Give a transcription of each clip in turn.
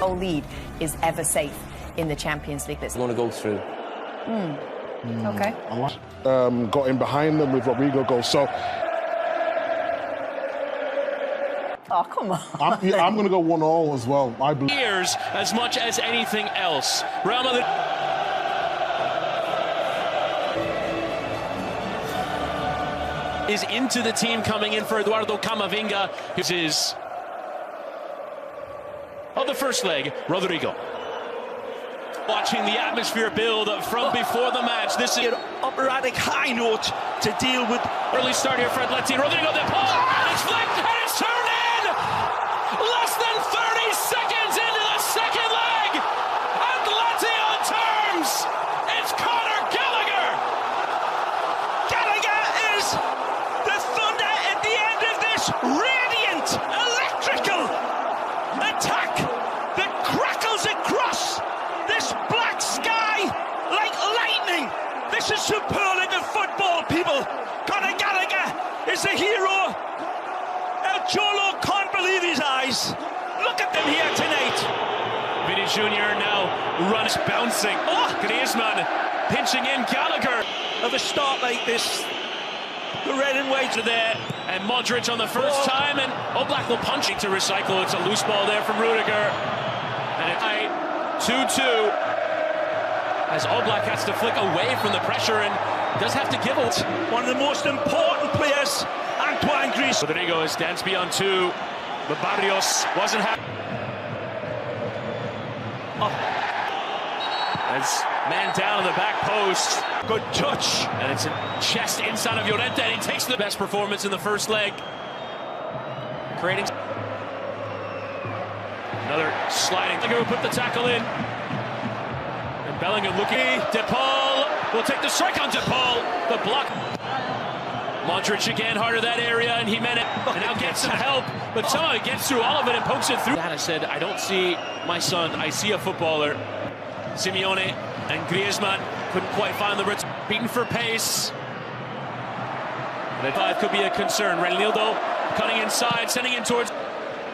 goal lead is ever safe in the Champions League. I'm going to go through. Okay. Got in behind them with Rodrigo goal. So Oh, come on. I'm going to go 1-1 as well. I believe. Years as much as anything else. Real Madrid is into the team coming in for Eduardo Camavinga. This is of the first leg, Rodrigo. Watching the atmosphere build from before the match. This is an operatic high note to deal with. Early start here for Atleti. Rodrigo de Paul, and it's flicked, and it's turned in! Less than 30 seconds into the second leg! Atleti on terms! It's Conor Gallagher! Gallagher is the thunder at the end of this radiant, electrical attack that crackles across this black sky like lightning. This is superlative football, people. Conor Gallagher is the hero. El Cholo can't believe his eyes. Look at them here tonight. Vinny Jr. now runs bouncing. Oh, Griezmann pinching in Gallagher. Of a start like this, the red and white are there. And Modric on the first time, and Oblak will punch it to recycle. It's a loose ball there from Rudiger. And it's 2-2. As Oblak has to flick away from the pressure and does have to give it. One of the most important players, Antoine Griezmann. Rodrigo is danced beyond two, but Barrios wasn't happy. As man down on the back post. Good touch. And it's a chest inside of Llorente, and he takes the best performance in the first leg. Creating another sliding. Gallagher will put the tackle in. And Bellingham looking. De Paul will take the strike on De Paul. The block. Modric again, hard of that area, and Jimenez and now gets some help, but somehow he gets through all of it and pokes it through. I said, I don't see my son, I see a footballer. Simeone and Griezmann couldn't quite find the roots. Beaten for pace. And 5 could be a concern. Reinildo cutting inside, sending in towards.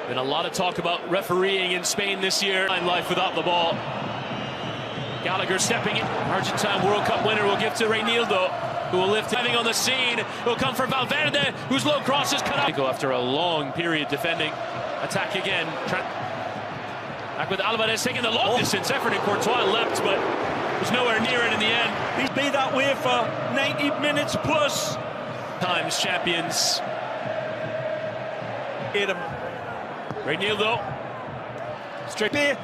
Been a lot of talk about refereeing in Spain this year. Life without the ball. Gallagher stepping in. Argentine World Cup winner will give to Reinildo, who will lift having on the scene. Will come for Valverde, whose low cross is cut out. Go after a long period defending. Attack again. Back with Alvarez taking the long distance effort, and Courtois leapt, but was nowhere near it in the end. He's been that way for 90 minutes plus. Times champions. Hit him. Reinildo. Straight there.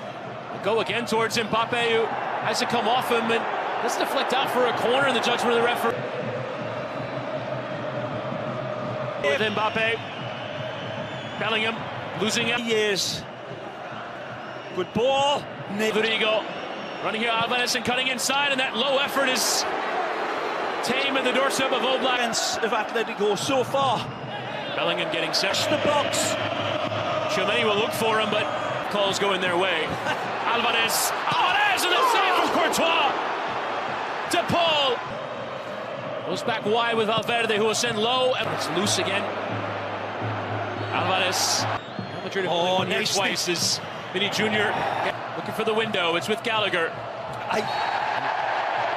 Go again towards Mbappe, who has to come off him and let's deflect out for a corner in the judgment of the referee. With Mbappe. Bellingham losing it. Years. Good ball. Rodrigo running here, Alvarez, and cutting inside, and that low effort is tame at the doorstep of Oblak. Of Atletico so far. Bellingham getting set. The box. Tchouaméni will look for him, but calls going their way. Alvarez, and the save from Courtois. De Paul goes back wide with Valverde, who will send low, and it's loose again. Alvarez. Madrid nice twice is Vinny Jr. looking for the window. It's with Gallagher.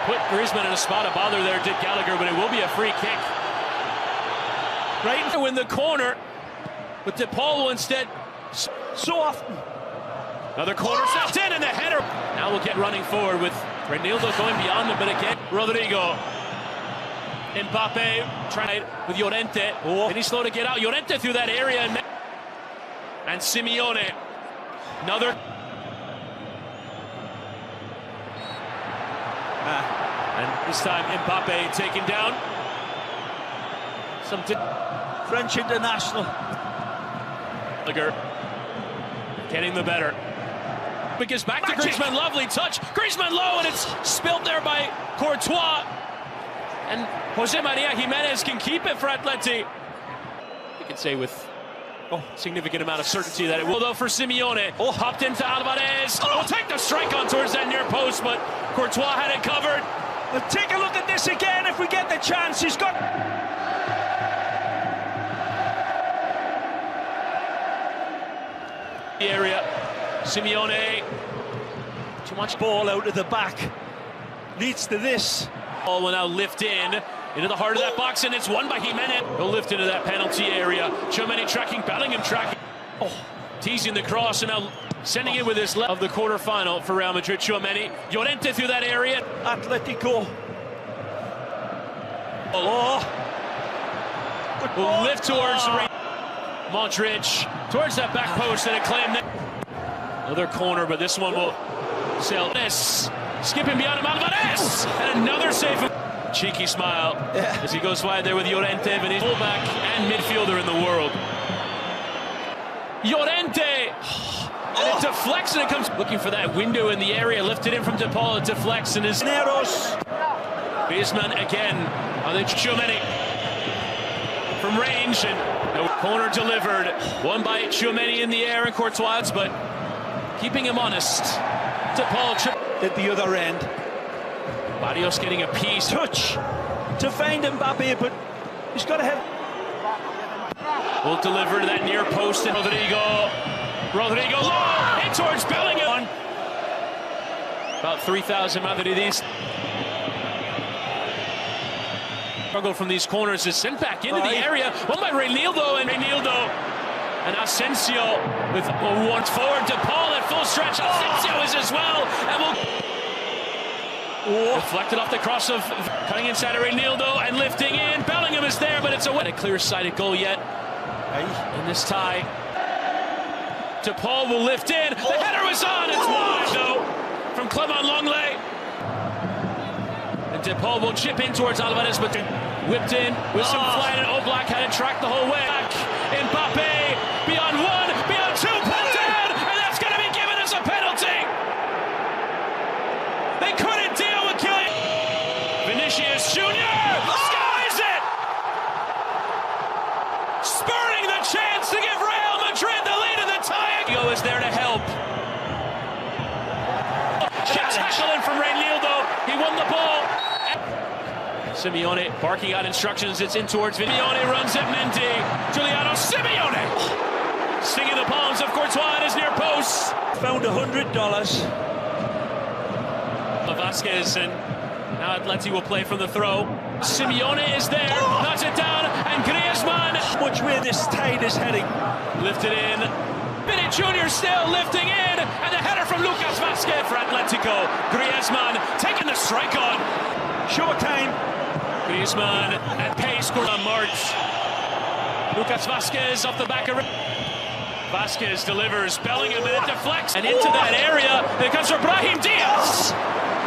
Put Griezmann in a spot of bother there, did Gallagher, but it will be a free kick. Right in the corner, but De Paul will instead so often. Another corner set in, and the header. Now we'll get running forward with Reinildo going beyond him, but again, Rodrigo. Mbappe trying with Llorente. And he's slow to get out. Llorente through that area. And Simeone. Another. And this time Mbappe taken down. Some French international. Getting the better. It gets back to Griezmann, lovely touch. Griezmann low, and it's spilled there by Courtois. And Jose Maria Jimenez can keep it for Atleti. You can say with significant amount of certainty that it will, though, for Simeone. Hopped into Alvarez. Will take the strike on towards that near post, but Courtois had it covered. We'll take a look at this again if we get the chance. He's got. The area. Simeone, too much ball out of the back, leads to this. Ball will now lift into the heart of that box, and it's won by Jimenez. He'll lift into that penalty area. Tchouaméni tracking, Bellingham tracking. Oh, teasing the cross, and now sending it with his left of the quarterfinal for Real Madrid. Tchouaméni, Llorente through that area. Atletico. Oh, will lift towards Modric, towards that back post, and a claim. Another corner, but this one will sail. This skipping beyond him, Alvarez, and another save. Cheeky smile as he goes wide there with Llorente, and he's fullback and midfielder in the world. Llorente, and it deflects, and it comes looking for that window in the area. Lifted in from De Paul, it deflects, and is Neros. Griezmann again. I think Tchouaméni from range, and no corner delivered. Won by Tchouaméni in the air, and Courtois, but keeping him honest. De Paul at the other end. Barrios getting a piece. Touch to find Mbappe, but he's got to have. Will deliver to that near post, and Rodrigo long in towards Bellingham. About 3,000 Madridistas. Struggle from these corners is sent back into the area. Won by Reinildo, and Asensio with one forward. De Paul at full stretch. Asensio is as well, and will deflected off the cross of cutting inside of Reinildo and lifting in. Bellingham is there, but it's a clear-sighted goal yet in this tie. De Paul will lift in. The header was on. It's wide though from Clement Longley. And De Paul will chip in towards Alvarez, but whipped in with some flight, and Oblak had it tracked the whole way. Back, Mbappe beyond one, beyond two, pulled down, and that's going to be given as a penalty. They couldn't deal with killing Vinicius Junior. Skies it, spurning the chance to give Real Madrid the lead in the tie. He is there to help. Tackling from Reinildo. He won the ball. Simeone barking out instructions. It's in towards Simeone, runs at Mendy. Giuliano Simeone stinging the palms of Courtois at his near post. Found $100. Vasquez, and now Atleti will play from the throw. Simeone is there, knocks it down, and Griezmann. Which way this tide is heading? Lifted in. Vini Jr. still lifting in, and the header from Lucas Vasquez for Atletico. Griezmann taking the strike on. Showtime. Griezmann at pace, scored on March. Lucas Vasquez off the back of Vasquez delivers. Bellingham, and it deflects, and into that area. There comes for Brahim Diaz.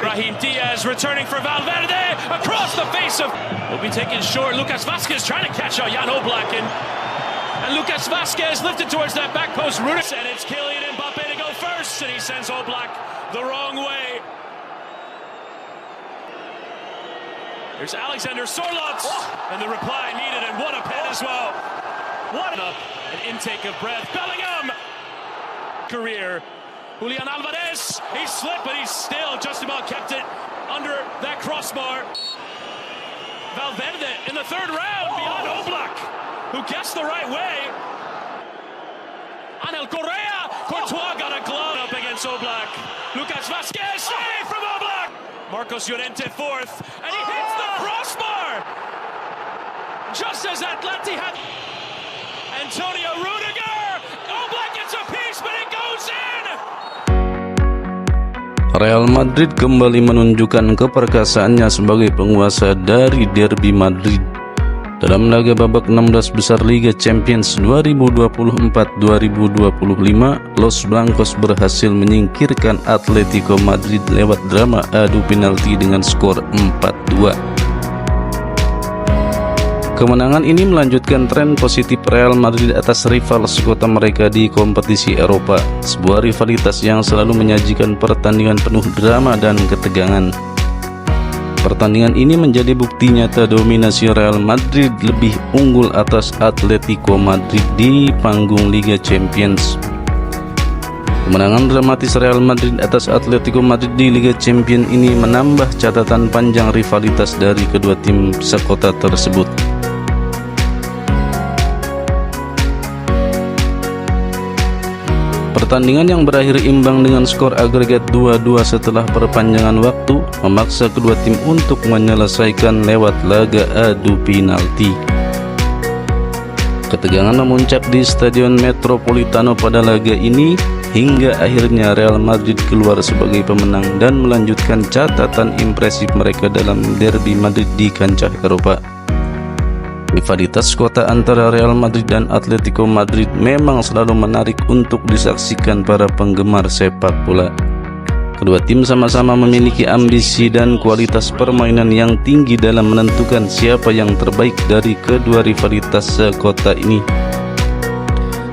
Brahim Diaz returning for Valverde across the face of. Will be taken short. Lucas Vasquez trying to catch out Jan Oblak, and Lucas Vasquez lifted towards that back post. And it's Kylian Mbappe to go first, and he sends Oblak the wrong way. There's Alexander Sorloth, and the reply needed, and what a pen as well. What an intake of breath. Bellingham career. Julian Alvarez, he slipped, but he's still just about kept it under that crossbar. Valverde in the third round beyond Oblak, who gets the right way. Angel Correa, Courtois got a glove up against Oblak. Lucas Vasquez, save from Oblak. Marcos Llorente fourth, and he hits the crossbar. Just as Atleti had. Antonio Rudiger, Oblak gets a piece, but it goes in. Real Madrid kembali menunjukkan keperkasaannya sebagai penguasa dari Derby Madrid. Dalam laga babak 16 besar Liga Champions 2024-2025, Los Blancos berhasil menyingkirkan Atletico Madrid lewat drama adu penalti dengan skor 4-2. Kemenangan ini melanjutkan tren positif Real Madrid atas rival sekota mereka di kompetisi Eropa, sebuah rivalitas yang selalu menyajikan pertandingan penuh drama dan ketegangan. Pertandingan ini menjadi bukti nyata dominasi Real Madrid lebih unggul atas Atletico Madrid di panggung Liga Champions. Kemenangan dramatis Real Madrid atas Atletico Madrid di Liga Champions ini menambah catatan panjang rivalitas dari kedua tim sekota tersebut. Pertandingan yang berakhir imbang dengan skor agregat 2-2 setelah perpanjangan waktu memaksa kedua tim untuk menyelesaikan lewat laga adu penalti. Ketegangan memuncak di Stadion Metropolitano pada laga ini hingga akhirnya Real Madrid keluar sebagai pemenang dan melanjutkan catatan impresif mereka dalam derby Madrid di kancah Eropa. Rivalitas kota antara Real Madrid dan Atletico Madrid memang selalu menarik untuk disaksikan para penggemar sepak bola. Kedua tim sama-sama memiliki ambisi dan kualitas permainan yang tinggi dalam menentukan siapa yang terbaik dari kedua rivalitas sekota ini.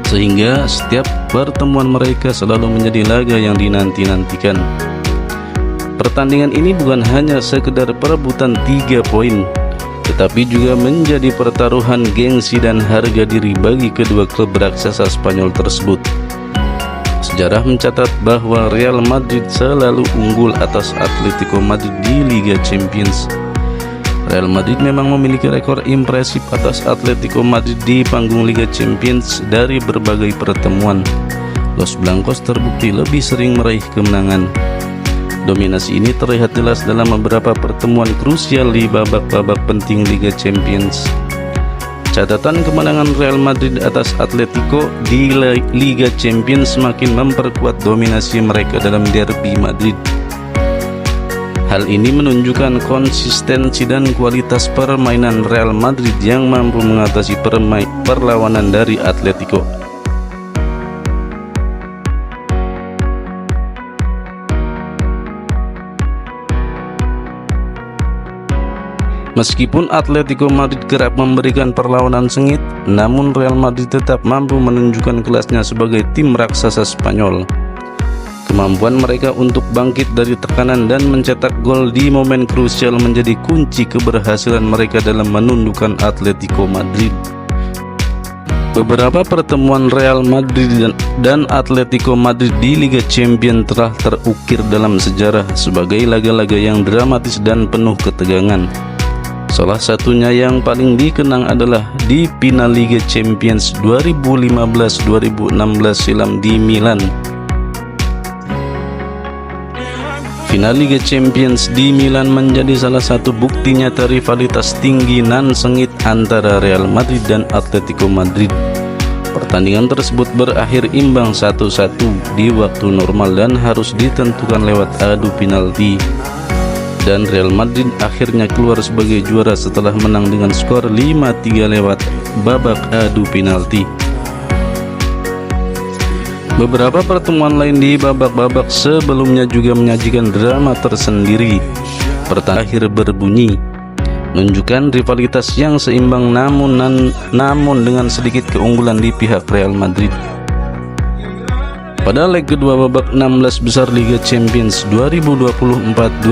Sehingga setiap pertemuan mereka selalu menjadi laga yang dinanti-nantikan. Pertandingan ini bukan hanya sekedar perebutan 3 poin, tetapi juga menjadi pertaruhan gengsi dan harga diri bagi kedua klub raksasa Spanyol tersebut. Sejarah mencatat bahwa Real Madrid selalu unggul atas Atletico Madrid di Liga Champions. Real Madrid memang memiliki rekor impresif atas Atletico Madrid di panggung Liga Champions dari berbagai pertemuan. Los Blancos terbukti lebih sering meraih kemenangan. Dominasi ini terlihat jelas dalam beberapa pertemuan krusial di babak-babak penting Liga Champions. Catatan kemenangan Real Madrid atas Atletico di Liga Champions semakin memperkuat dominasi mereka dalam derby Madrid. Hal ini menunjukkan konsistensi dan kualitas permainan Real Madrid yang mampu mengatasi perlawanan dari Atletico. Meskipun Atletico Madrid kerap memberikan perlawanan sengit, namun Real Madrid tetap mampu menunjukkan kelasnya sebagai tim raksasa Spanyol. Kemampuan mereka untuk bangkit dari tekanan dan mencetak gol di momen krusial menjadi kunci keberhasilan mereka dalam menundukkan Atletico Madrid. Beberapa pertemuan Real Madrid dan Atletico Madrid di Liga Champions telah terukir dalam sejarah sebagai laga-laga yang dramatis dan penuh ketegangan. Salah satunya yang paling dikenang adalah di final Liga Champions 2015-2016 silam di Milan. Final Liga Champions di Milan menjadi salah satu bukti nyata rivalitas tinggi nan sengit antara Real Madrid dan Atletico Madrid. Pertandingan tersebut berakhir imbang 1-1 di waktu normal dan harus ditentukan lewat adu penalti. Dan Real Madrid akhirnya keluar sebagai juara setelah menang dengan skor 5-3 lewat babak adu penalti. Beberapa pertemuan lain di babak-babak sebelumnya juga menyajikan drama tersendiri. Pertandingan akhir berbunyi menunjukkan rivalitas yang seimbang namun dengan sedikit keunggulan di pihak Real Madrid. Pada leg kedua babak 16 besar Liga Champions 2024-2025,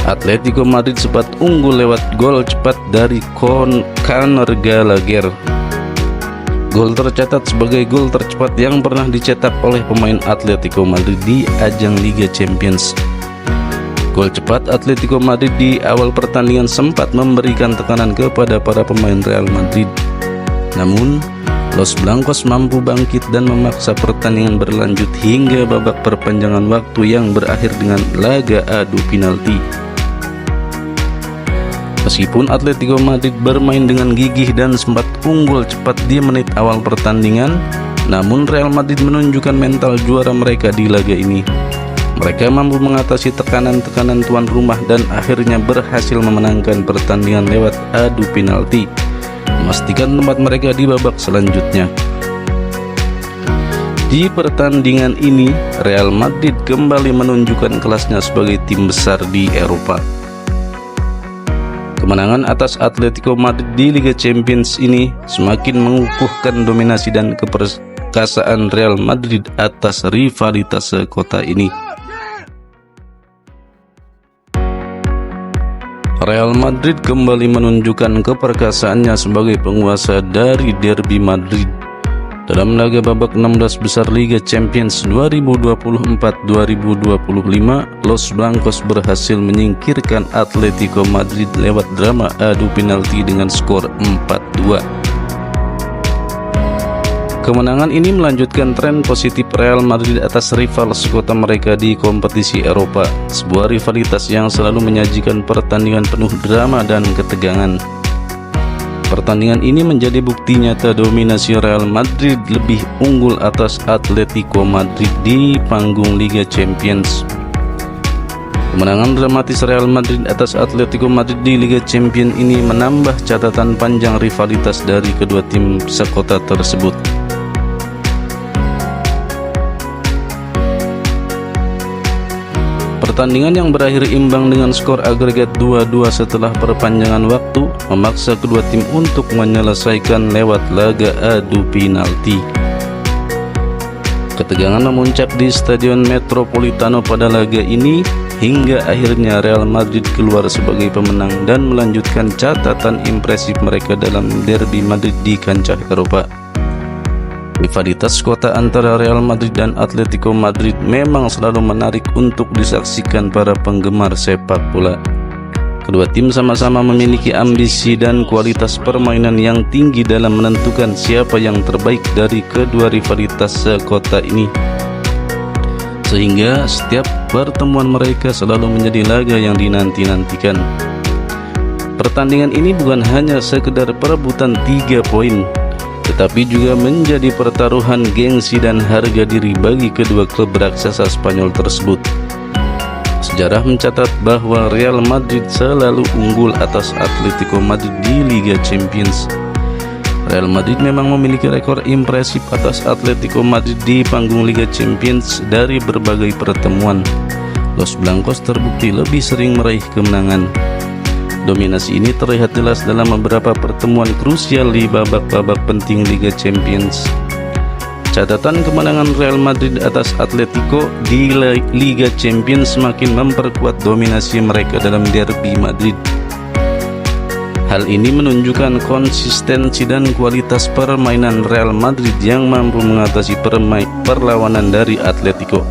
Atletico Madrid sempat unggul lewat gol cepat dari Conor Gallagher. Gol tercatat sebagai gol tercepat yang pernah dicetak oleh pemain Atletico Madrid di ajang Liga Champions. Gol cepat Atletico Madrid di awal pertandingan sempat memberikan tekanan kepada para pemain Real Madrid. Namun, Los Blancos mampu bangkit dan memaksa pertandingan berlanjut hingga babak perpanjangan waktu yang berakhir dengan laga adu penalti. Meskipun Atletico Madrid bermain dengan gigih dan sempat unggul cepat di menit awal pertandingan, namun Real Madrid menunjukkan mental juara mereka di laga ini. Mereka mampu mengatasi tekanan-tekanan tuan rumah dan akhirnya berhasil memenangkan pertandingan lewat adu penalti, memastikan tempat mereka di babak selanjutnya. Di pertandingan ini, Real Madrid kembali menunjukkan kelasnya sebagai tim besar di Eropa. Kemenangan atas Atletico Madrid di Liga Champions ini semakin mengukuhkan dominasi dan keperkasaan Real Madrid atas rivalitas sekota ini. Real Madrid kembali menunjukkan keperkasaannya sebagai penguasa dari derby Madrid. Dalam laga babak 16 besar Liga Champions 2024-2025, Los Blancos berhasil menyingkirkan Atletico Madrid lewat drama adu penalti dengan skor 4-2. Kemenangan ini melanjutkan tren positif Real Madrid atas rival sekota mereka di kompetisi Eropa, sebuah rivalitas yang selalu menyajikan pertandingan penuh drama dan ketegangan. Pertandingan ini menjadi bukti nyata dominasi Real Madrid lebih unggul atas Atletico Madrid di panggung Liga Champions. Kemenangan dramatis Real Madrid atas Atletico Madrid di Liga Champions ini menambah catatan panjang rivalitas dari kedua tim sekota tersebut. Pertandingan yang berakhir imbang dengan skor agregat 2-2 setelah perpanjangan waktu memaksa kedua tim untuk menyelesaikan lewat laga adu penalti. Ketegangan memuncak di Stadion Metropolitano pada laga ini hingga akhirnya Real Madrid keluar sebagai pemenang dan melanjutkan catatan impresif mereka dalam derby Madrid di kancah Eropa. Rivalitas kota antara Real Madrid dan Atletico Madrid memang selalu menarik untuk disaksikan para penggemar sepak bola. Kedua tim sama-sama memiliki ambisi dan kualitas permainan yang tinggi dalam menentukan siapa yang terbaik dari kedua rivalitas sekota ini. Sehingga setiap pertemuan mereka selalu menjadi laga yang dinanti-nantikan. Pertandingan ini bukan hanya sekedar perebutan 3 poin, tetapi juga menjadi pertaruhan gengsi dan harga diri bagi kedua klub raksasa Spanyol tersebut. Sejarah mencatat bahwa Real Madrid selalu unggul atas Atletico Madrid di Liga Champions. Real Madrid memang memiliki rekor impresif atas Atletico Madrid di panggung Liga Champions dari berbagai pertemuan. Los Blancos terbukti lebih sering meraih kemenangan. Dominasi ini terlihat jelas dalam beberapa pertemuan krusial di babak-babak penting Liga Champions. Catatan kemenangan Real Madrid atas Atletico di Liga Champions semakin memperkuat dominasi mereka dalam derby Madrid. Hal ini menunjukkan konsistensi dan kualitas permainan Real Madrid yang mampu mengatasi perlawanan dari Atletico.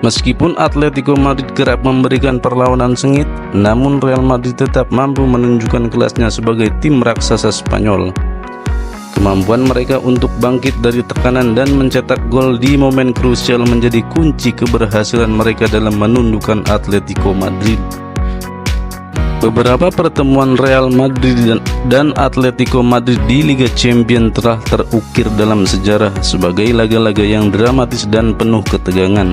Meskipun Atletico Madrid kerap memberikan perlawanan sengit, namun Real Madrid tetap mampu menunjukkan kelasnya sebagai tim raksasa Spanyol. Kemampuan mereka untuk bangkit dari tekanan dan mencetak gol di momen krusial menjadi kunci keberhasilan mereka dalam menundukkan Atletico Madrid. Beberapa pertemuan Real Madrid dan Atletico Madrid di Liga Champions telah terukir dalam sejarah sebagai laga-laga yang dramatis dan penuh ketegangan.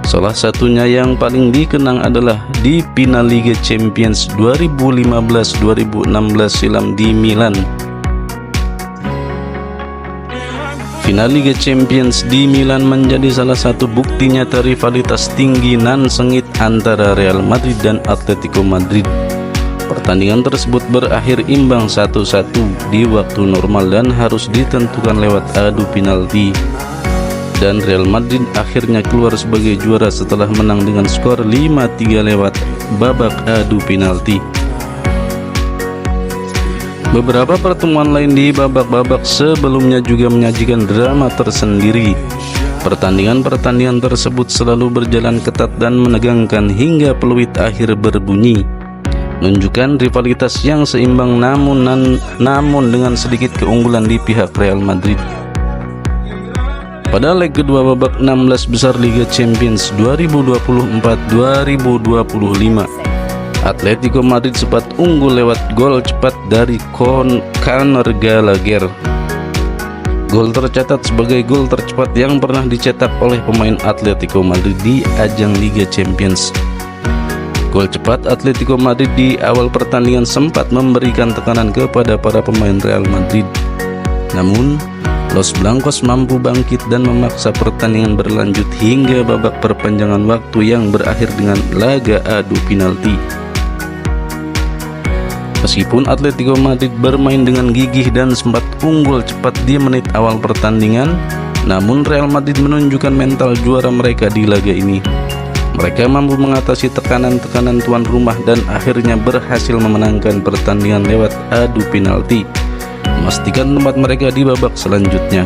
Salah satunya yang paling dikenang adalah di final Liga Champions 2015-2016 silam di Milan. Final Liga Champions di Milan menjadi salah satu bukti nyata rivalitas tinggi nan sengit antara Real Madrid dan Atletico Madrid. Pertandingan tersebut berakhir imbang 1-1 di waktu normal dan harus ditentukan lewat adu penalti. Dan Real Madrid akhirnya keluar sebagai juara setelah menang dengan skor 5-3 lewat babak adu penalti. Beberapa pertemuan lain di babak-babak sebelumnya juga menyajikan drama tersendiri. Pertandingan-pertandingan tersebut selalu berjalan ketat dan menegangkan hingga peluit akhir berbunyi, menunjukkan rivalitas yang seimbang namun dengan sedikit keunggulan di pihak Real Madrid. Pada leg kedua babak 16 besar Liga Champions 2024-2025, Atletico Madrid sempat unggul lewat gol cepat dari Conor Gallagher. Gol tercatat sebagai gol tercepat yang pernah dicetak oleh pemain Atletico Madrid di ajang Liga Champions. Gol cepat Atletico Madrid di awal pertandingan sempat memberikan tekanan kepada para pemain Real Madrid. Namun, Los Blancos mampu bangkit dan memaksa pertandingan berlanjut hingga babak perpanjangan waktu yang berakhir dengan laga adu penalti. Meskipun Atletico Madrid bermain dengan gigih dan sempat unggul cepat di menit awal pertandingan, namun Real Madrid menunjukkan mental juara mereka di laga ini. Mereka mampu mengatasi tekanan-tekanan tuan rumah dan akhirnya berhasil memenangkan pertandingan lewat adu penalti, memastikan tempat mereka di babak selanjutnya.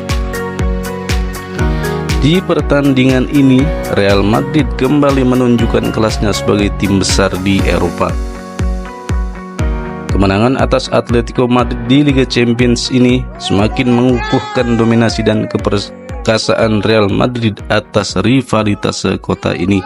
Di pertandingan ini, Real Madrid kembali menunjukkan kelasnya sebagai tim besar di Eropa. Kemenangan atas Atletico Madrid di Liga Champions ini semakin mengukuhkan dominasi dan keperkasaan Real Madrid atas rivalitas sekota ini.